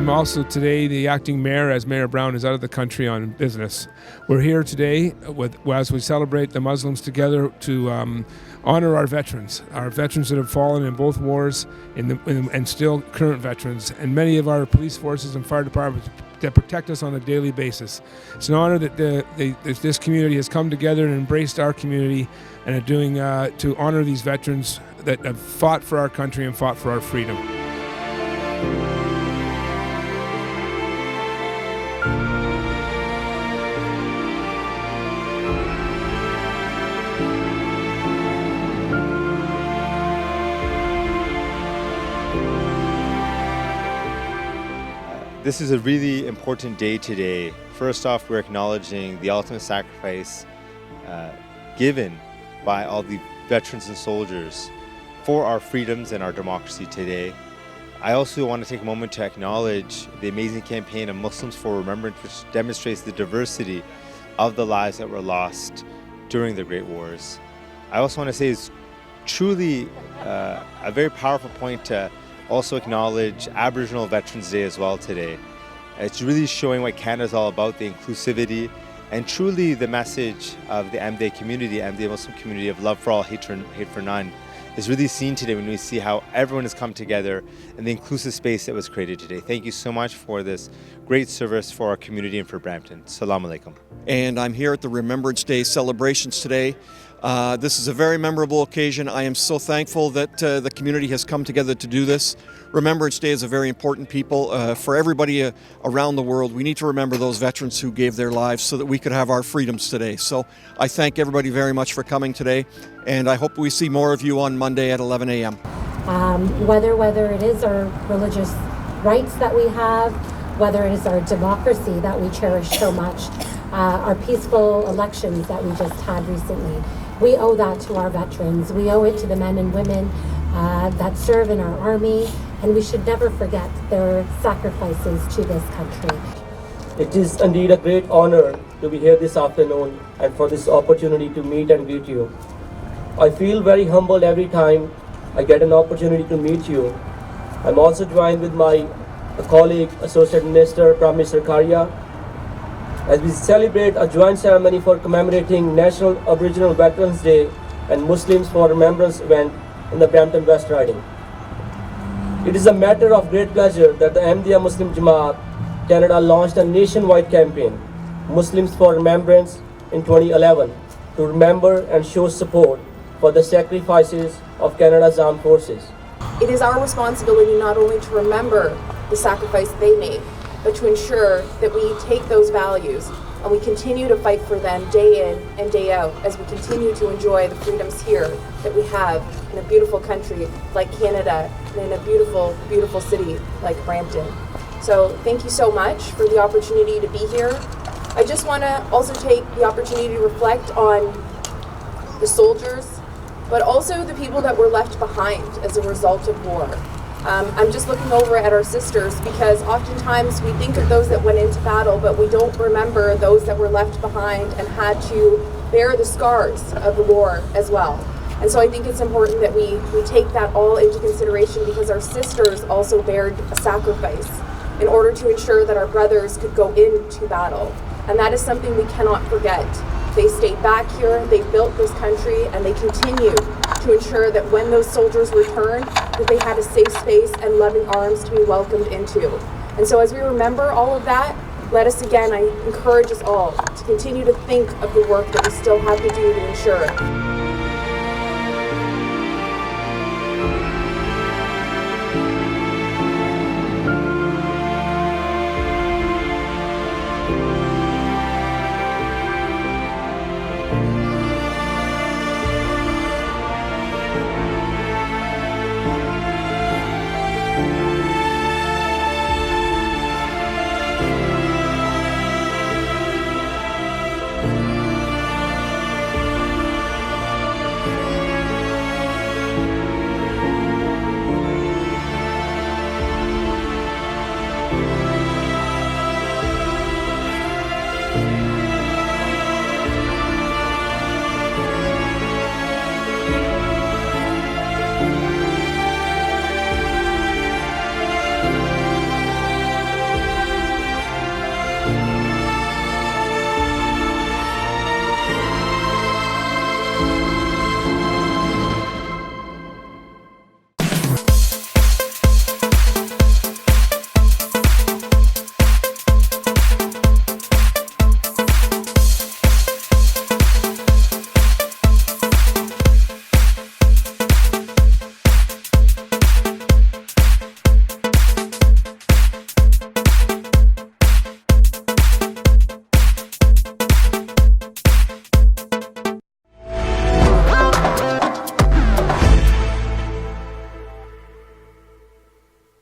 I'm also today the acting mayor, as Mayor Brown is out of the country on business. We're here today as we celebrate the Muslims together to honor our veterans that have fallen in both wars and still current veterans, and many of our police forces and fire departments that protect us on a daily basis. It's an honor that this community has come together and embraced our community and are doing to honor these veterans that have fought for our country and fought for our freedom. This is a really important day today. First off, we're acknowledging the ultimate sacrifice given by all the veterans and soldiers for our freedoms and our democracy today. I also want to take a moment to acknowledge the amazing campaign of Muslims for Remembrance, which demonstrates the diversity of the lives that were lost during the Great Wars. I also want to say it's truly a very powerful point to also acknowledge Aboriginal Veterans Day as well today. It's really showing what Canada is all about, the inclusivity, and truly the message of the Ahmadiyya community, Ahmadiyya Muslim community of love for all, hate for none, is really seen today when we see how everyone has come together in the inclusive space that was created today. Thank you so much for this great service for our community and for Brampton. Assalamu alaikum. And I'm here at the Remembrance Day celebrations today. This is a very memorable occasion. I am so thankful that the community has come together to do this. Remembrance Day is a very important for everybody around the world. We need to remember those veterans who gave their lives so that we could have our freedoms today. So I thank everybody very much for coming today, and I hope we see more of you on Monday at 11 a.m. Whether it is our religious rights that we have, whether it is our democracy that we cherish so much, our peaceful elections that we just had recently. We owe that to our veterans. We owe it to the men and women that serve in our army, and we should never forget their sacrifices to this country. It is indeed a great honor to be here this afternoon and for this opportunity to meet and greet you. I feel very humbled every time I get an opportunity to meet you. I'm also joined with my colleague, Associate Minister, Prime Minister Karya, as we celebrate a joint ceremony for commemorating National Aboriginal Veterans Day and Muslims for Remembrance event in the Brampton West Riding. It is a matter of great pleasure that the Ahmadiyya Muslim Jamaat Canada launched a nationwide campaign, Muslims for Remembrance, in 2011 to remember and show support for the sacrifices of Canada's armed forces. It is our responsibility not only to remember the sacrifice they made, but to ensure that we take those values and we continue to fight for them day in and day out as we continue to enjoy the freedoms here that we have in a beautiful country like Canada and in a beautiful, beautiful city like Brampton. So thank you so much for the opportunity to be here. I just want to also take the opportunity to reflect on the soldiers, but also the people that were left behind as a result of war. I'm just looking over at our sisters because oftentimes we think of those that went into battle, but we don't remember those that were left behind and had to bear the scars of the war as well. And so I think it's important that we take that all into consideration because our sisters also bared a sacrifice in order to ensure that our brothers could go into battle. And that is something we cannot forget. They stayed back here, they built this country, and they continue to ensure that when those soldiers return, that they had a safe space and loving arms to be welcomed into. And so as we remember all of that, let us again, I encourage us all to continue to think of the work that we still have to do to ensure